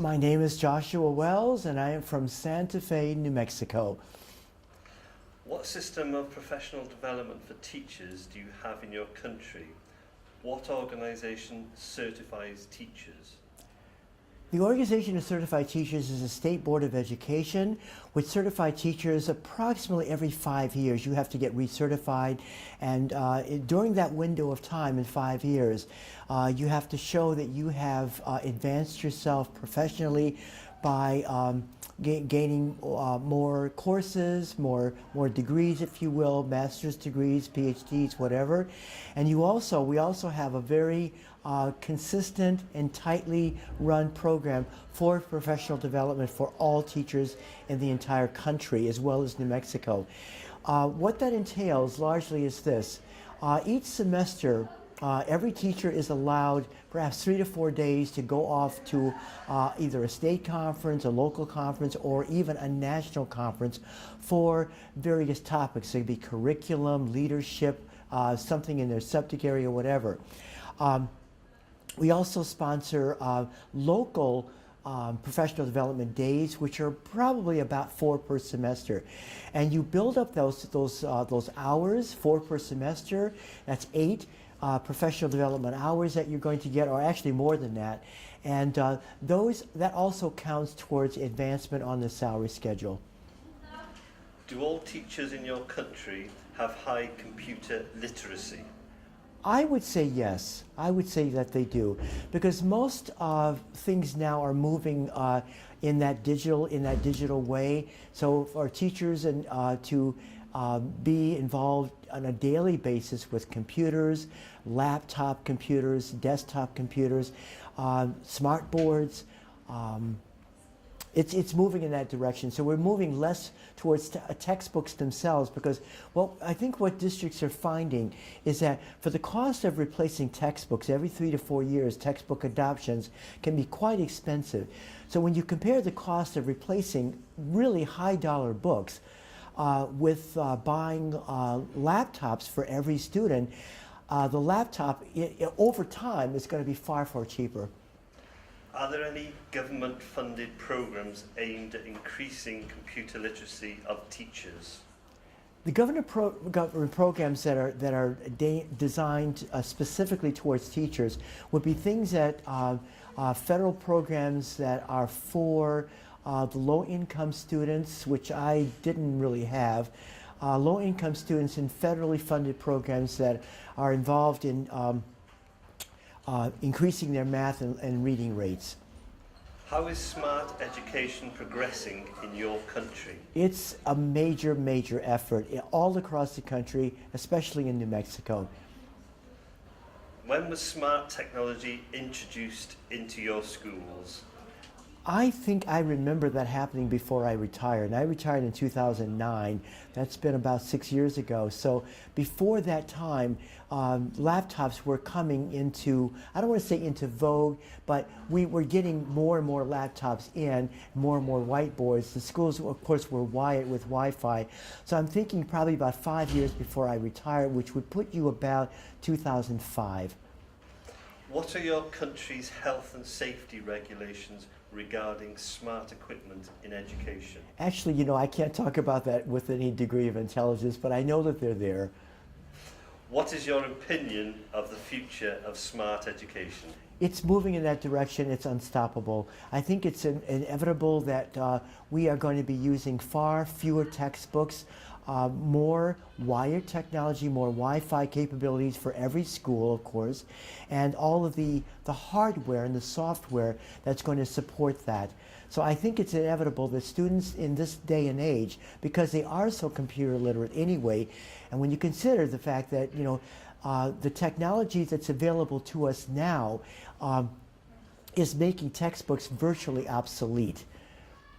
My name is Joshua Wells, and I am from Santa Fe, New Mexico. What system of professional development for teachers do you have in your country? What organisation certifies teachers? The Organization of Certified Teachers is a state board of education which certifies teachers approximately every 5 years. You have to get recertified, and during that window of time in 5 years, you have to show that you have advanced yourself professionally by gaining more courses, more degrees, if you will, master's degrees, PhDs, whatever. And we also have a very consistent and tightly run program for professional development for all teachers in the entire country, as well as New Mexico. What that entails largely is this. Each semester, every teacher is allowed perhaps 3 to 4 days to go off to either a state conference, a local conference, or even a national conference for various topics. It could be curriculum, leadership, something in their subject area, whatever. We also sponsor local professional development days, which are probably about 4 per semester, and you build up those hours, 4 per semester. That's 8 professional development hours that you're going to get, or actually more than that, and that also counts towards advancement on the salary schedule. Do all teachers in your country have high computer literacy? I would say yes. I would say that they do, because most things now are moving in that digital way. So for teachers to be involved on a daily basis with computers, laptop computers, desktop computers, smart boards. It's moving in that direction. So we're moving less towards textbooks themselves, because, well, I think what districts are finding is that for the cost of replacing textbooks every 3 to 4 years, textbook adoptions can be quite expensive. So when you compare the cost of replacing really high dollar books with buying laptops for every student, the laptop over time is going to be far, far cheaper. Are there any government-funded programs aimed at increasing computer literacy of teachers? The government programs that are designed specifically towards teachers would be things that federal programs that are for the low-income students, which I didn't really have. Low-income students in federally funded programs that are involved in increasing their math and reading rates. How is smart education progressing in your country? It's a major, major effort all across the country, especially in New Mexico. When was smart technology introduced into your schools? I think I remember that happening before I retired. And I retired in 2009. That's been about 6 years ago. So before that time, laptops were coming into, I don't want to say into vogue, but we were getting more and more laptops in, more and more whiteboards. The schools, of course, were wired with Wi-Fi. So I'm thinking probably about 5 years before I retired, which would put you about 2005. What are your country's health and safety regulations regarding smart equipment in education? Actually, you know, I can't talk about that with any degree of intelligence, but I know that they're there. What is your opinion of the future of smart education? It's moving in that direction. It's unstoppable. I think it's inevitable that we are going to be using far fewer textbooks, more wired technology, more Wi-Fi capabilities for every school, of course, and all of the hardware and the software that's going to support that. So I think it's inevitable that students in this day and age, because they are so computer literate anyway, and when you consider the fact that, you know, the technology that's available to us now is making textbooks virtually obsolete.